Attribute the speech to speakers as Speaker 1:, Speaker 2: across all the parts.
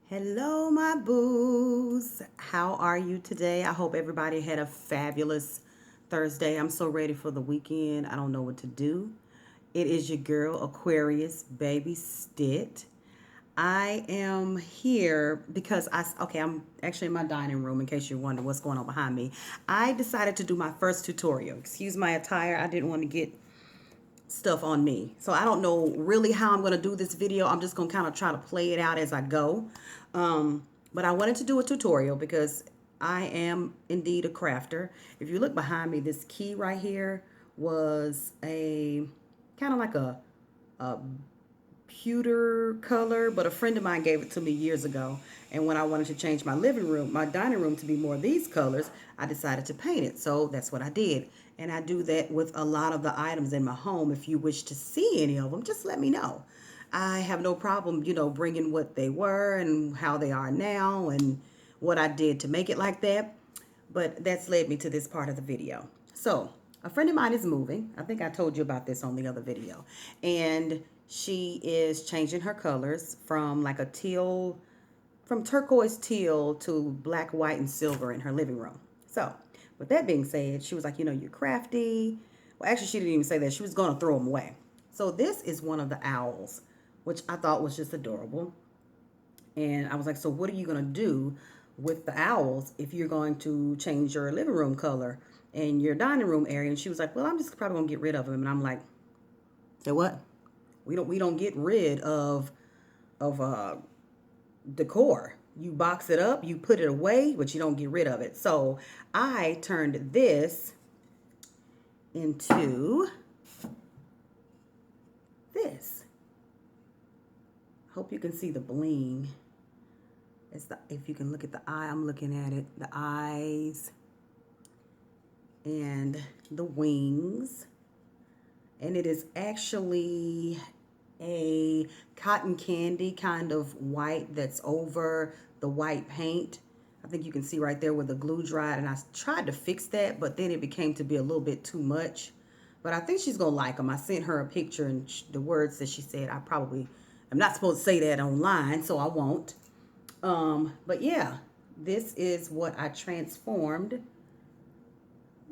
Speaker 1: Hello, my boos. How are you today? I hope everybody had a fabulous Thursday. I'm so ready for the weekend. I don't know what to do. It is your girl, Aquarius Baby Stit. I am here because I'm actually in my dining room in case you're wondering what's going on behind me. I decided to do my first tutorial. Excuse my attire. I didn't want to get stuff on me. So I don't know really how I'm going to do this video. I'm just going to kind of try to play it out as I go. But I wanted to do a tutorial because I am indeed a crafter. If you look behind me, this key right here was a kind of like a pewter color, but a friend of mine gave it to me years ago. And when I wanted to change my living room, my dining room to be more of these colors, I decided to paint it. So that's what I did. And I do that with a lot of the items in my home. If you wish to see any of them, just let me know. I have no problem, bringing what they were and how they are now and what I did to make it like that. But that's led me to this part of the video. So a friend of mine is moving. I think I told you about this on the other video. And she is changing her colors from like a teal, from turquoise teal to black, white, and silver in her living room. So with that being said, she was like, you're crafty. Well, actually, she didn't even say that. She was going to throw them away. So this is one of the owls, which I thought was just adorable. And I was like, so what are you going to do with the owls if you're going to change your living room color and your dining room area? And she was like, well, I'm just probably going to get rid of them. And I'm like, say what? We don't get rid of decor. You box it up, you put it away, but you don't get rid of it. So I turned this into this. Hope you can see the bling. If you can look at the eye, I'm looking at it. The eyes and the wings. And it is actually a cotton candy kind of white that's over the white paint. I think you can see right there where the glue dried, and I tried to fix that, but then it became to be a little bit too much. But I think she's gonna like them. I sent her a picture, and the words that she said, I'm not supposed to say that online, so I won't. But yeah, this is what I transformed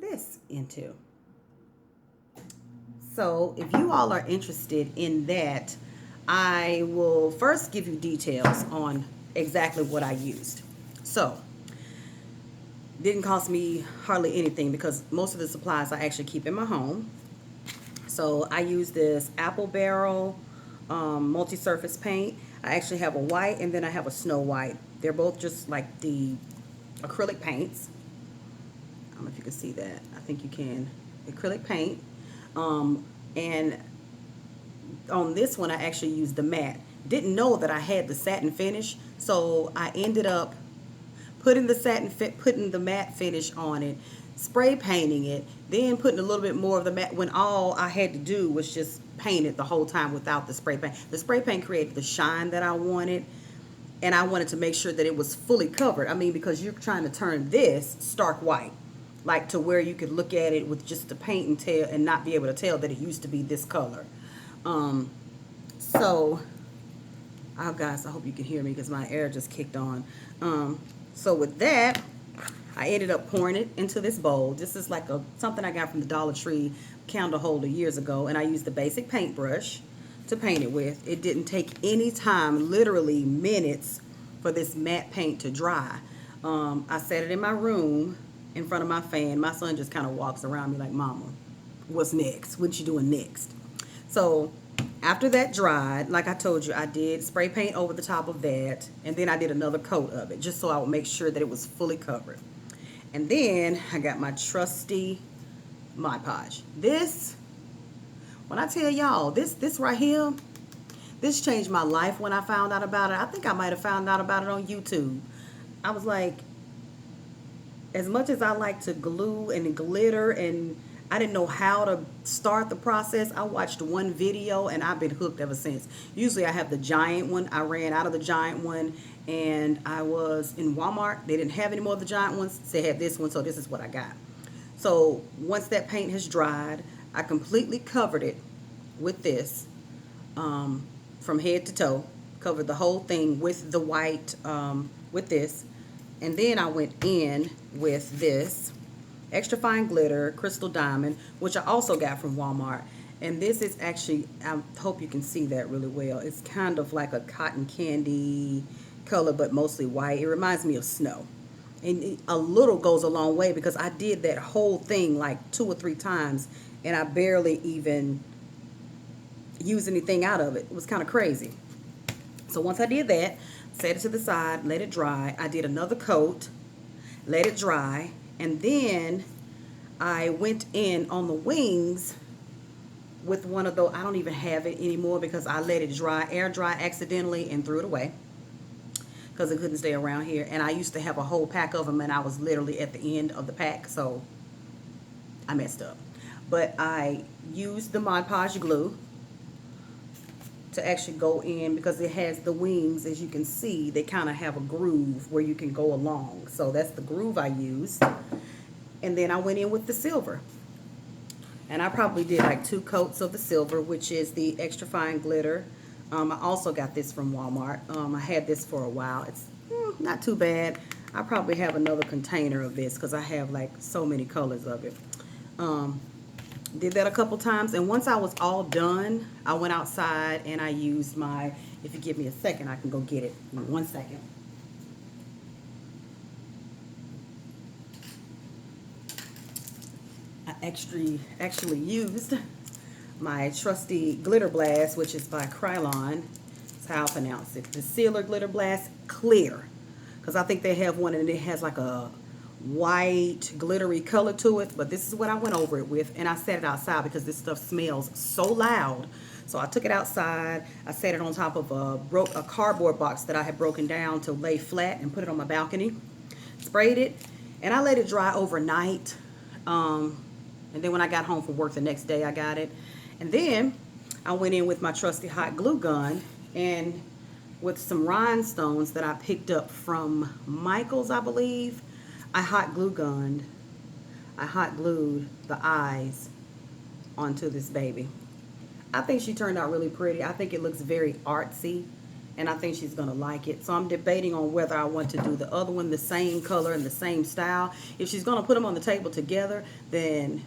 Speaker 1: this into. So if you all are interested in that, I will first give you details on exactly what I used. So didn't cost me hardly anything because most of the supplies I actually keep in my home. So I use this apple barrel multi-surface paint. I actually have a white and then I have a snow white. They're both just like the acrylic paints. I don't know if you can see that. I think you can. Acrylic paint. And on this one, I actually used the matte. Didn't know that I had the satin finish, so I ended up putting the matte finish on it, spray painting it, then putting a little bit more of the matte when all I had to do was just paint it the whole time without the spray paint. The spray paint created the shine that I wanted, and I wanted to make sure that it was fully covered. I mean, because you're trying to turn this stark white, like to where you could look at it with just the paint and tell and not be able to tell that it used to be this color. So, oh guys, I hope you can hear me because my air just kicked on. So with that, I ended up pouring it into this bowl. This is like something I got from the Dollar Tree candle holder years ago, and I used the basic paintbrush to paint it with. It didn't take any time, literally minutes, for this matte paint to dry. I set it in my room in front of my fan. My son just kind of walks around me like, Mama, what's next? What you doing next? So after that dried, like I told you, I did spray paint over the top of that, and then I did another coat of it just so I would make sure that it was fully covered. And then I got my trusty Mod Podge. This, when I tell y'all, this right here, this changed my life when I found out about it. I think I might have found out about it on YouTube. I was like, as much as I like to glue and glitter and I didn't know how to start the process, I watched one video and I've been hooked ever since. Usually I have the giant one. I ran out of the giant one and I was in Walmart. They didn't have any more of the giant ones. They had this one, so this is what I got. So once that paint has dried, I completely covered it with this from head to toe. Covered the whole thing with the white, with this. And then I went in with this extra fine glitter crystal diamond, which I also got from Walmart. And this is actually, I hope you can see that really well. It's kind of like a cotton candy color, but mostly white. It reminds me of snow. And a little goes a long way because I did that whole thing like 2 or 3 times and I barely even used anything out of it. It was kind of crazy. So once I did that, set it to the side, let it dry. I did another coat, let it dry, and then I went in on the wings with one of those. I don't even have it anymore because I let it dry, air dry accidentally and threw it away because it couldn't stay around here. And I used to have a whole pack of them and I was literally at the end of the pack, so I messed up. But I used the Mod Podge glue to actually go in because it has the wings, as you can see, they kind of have a groove where you can go along. So that's the groove I used. And then I went in with the silver. And I probably did like 2 coats of the silver, which is the extra fine glitter. I also got this from Walmart. I had this for a while. It's not too bad. I probably have another container of this because I have like so many colors of it. Did that a couple times, and once I was all done, I went outside and I used my, if you give me a second, I can go get it. Give me 1 second. I actually used my trusty glitter blast, which is by Krylon. That's how I pronounce it. The Sealer Glitter Blast Clear. Because I think they have one and it has like a white glittery color to it, but this is what I went over it with, and I set it outside because this stuff smells so loud. So I took it outside, I set it on top of a cardboard box that I had broken down to lay flat and put it on my balcony, sprayed it, and I let it dry overnight. And then when I got home from work the next day, I got it. And then I went in with my trusty hot glue gun and with some rhinestones that I picked up from Michael's, I believe. I hot glued the eyes onto this baby. I think she turned out really pretty. I think it looks very artsy, and I think she's gonna like it. So I'm debating on whether I want to do the other one the same color and the same style. If she's gonna put them on the table together, then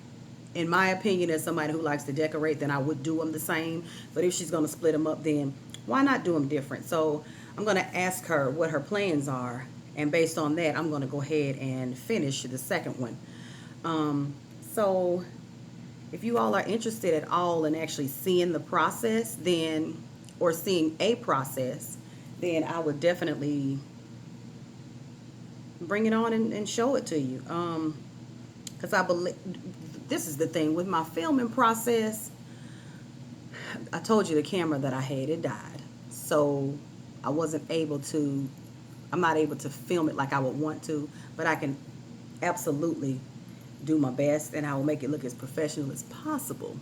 Speaker 1: in my opinion, as somebody who likes to decorate, then I would do them the same. But if she's gonna split them up, then why not do them different? So I'm gonna ask her what her plans are. And based on that, I'm going to go ahead and finish the second one. So if you all are interested at all in actually seeing the process, then, or seeing a process, then I would definitely bring it on and show it to you. Because I believe, this is the thing, with my filming process, I told you the camera that I had, it died. So I wasn't able to, I'm not able to film it like I would want to, but I can absolutely do my best and I will make it look as professional as possible.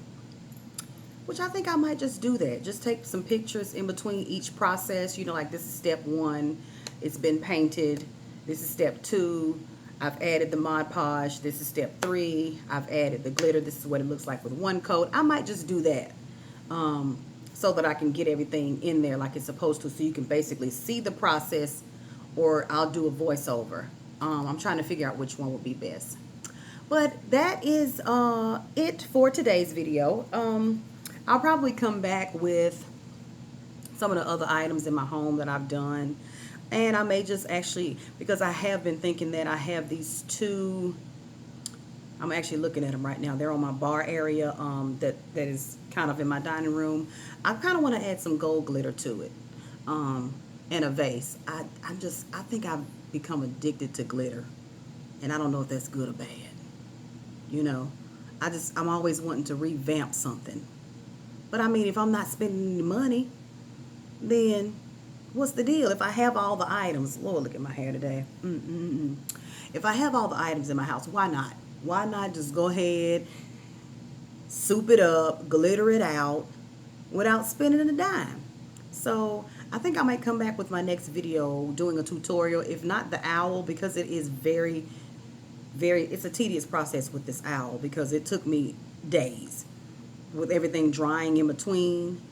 Speaker 1: Which I think I might just do that. Just take some pictures in between each process. You know, like this is step 1. It's been painted. This is step 2. I've added the Mod Podge. This is step 3. I've added the glitter. This is what it looks like with 1 coat. I might just do that. So that I can get everything in there like it's supposed to, so you can basically see the process, or I'll do a voiceover. I'm trying to figure out which one would be best. But that is it for today's video. I'll probably come back with some of the other items in my home that I've done. And I may just actually, because I have been thinking that I have these 2, I'm actually looking at them right now. They're on my bar area that is kind of in my dining room. I kind of want to add some gold glitter to it. And a vase. I think I've become addicted to glitter, and I don't know if that's good or bad. You know, I'm always wanting to revamp something. But I mean, if I'm not spending any money, then what's the deal? If I have all the items, Lord, look at my hair today. If I have all the items in my house, why not? Why not just go ahead, soup it up, glitter it out, without spending a dime? So I think I might come back with my next video doing a tutorial, if not the owl, because it is very, it's a tedious process with this owl because it took me days with everything drying in between.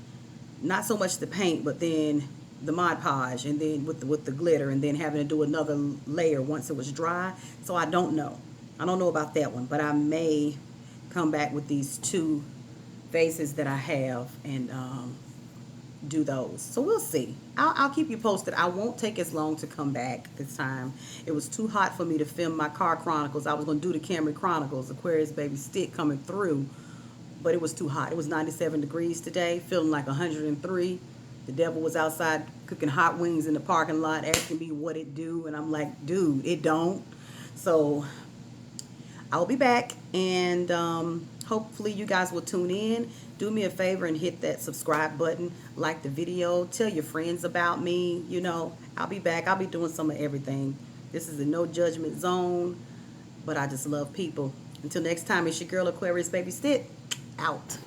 Speaker 1: Not so much the paint, but then the Mod Podge, and then with the glitter, and then having to do another layer once it was dry. So I don't know. I don't know about that one, but I may come back with these two vases that I have and do those. So we'll see. I'll keep you posted. I won't take as long to come back this time. It was too hot for me to film my car chronicles. I was going to do the Camry Chronicles, Aquarius Baby Stick coming through, but it was too hot. It was 97 degrees today, feeling like 103. The devil was outside cooking hot wings in the parking lot, asking me what it do, and I'm like, dude, it don't. So I'll be back, and hopefully you guys will tune in. Do me a favor and hit that subscribe button, like the video, tell your friends about me. You know, I'll be back. I'll be doing some of everything. This is a no judgment zone, but I just love people. Until next time, it's your girl Aquarius Baby Stick, out.